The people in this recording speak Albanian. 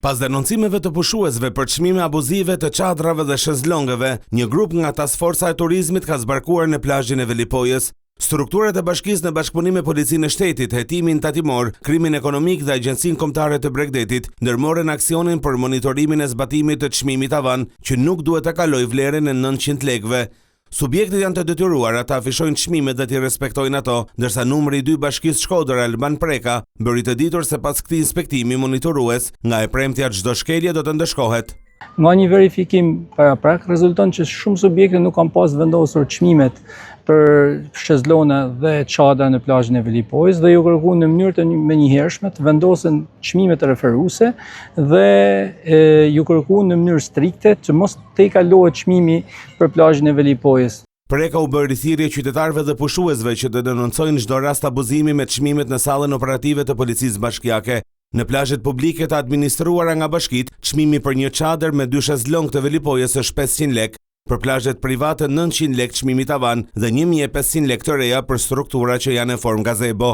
Pas denoncimeve të pushuesve për çmime abuzive të çadrave dhe shezlongëve, një grup nga Task Forca e Turizmit ka zbarkuar në plazhin e Velipojës. Strukturat e bashkisë në bashkëpunim me Policinë e Shtetit, Hetimin Tatimor, Krimin Ekonomik dhe Agjencinë Kombëtare të Bregdetit ndërmorën aksionin për monitorimin e zbatimit të çmimit tavan, që nuk duhet të kalojë vlerën e 900 lekëve. Subjektet janë të detyruara të afishojnë çmimet dhe t'i respektojnë ato, ndërsa numri i 2 bashkisë Shkodër Alban Preka bëri të ditur se pas këtij inspektimi monitorues, nga e premtja çdo shkelje do të ndëshkohet. Nga një verifikim paraprak rezulton që shumë subjekte nuk kanë pas vendosur çmimet për shezlone dhe çadra në plazhin e Velipojës dhe ju kërkuan në mënyrë të menjëhershme të vendosen çmimet referuese dhe ju kërkuan në mënyrë strikte që mos të kalohet çmimi për plazhin e Velipojës. Preka u bë rithirrje qytetarëve dhe pushuesve që të denoncojnë çdo rast abuzimi me çmimet në sallën operative të policisë bashkiake. Në plazhet publike të administruara nga bashkitë, çmimi për një çadër me 2 shezlong të Velipojës është 500 lekë, për plazhet private 900 lekë çmimi tavan dhe 1500 lekë të reja për struktura që janë në formë gazebo.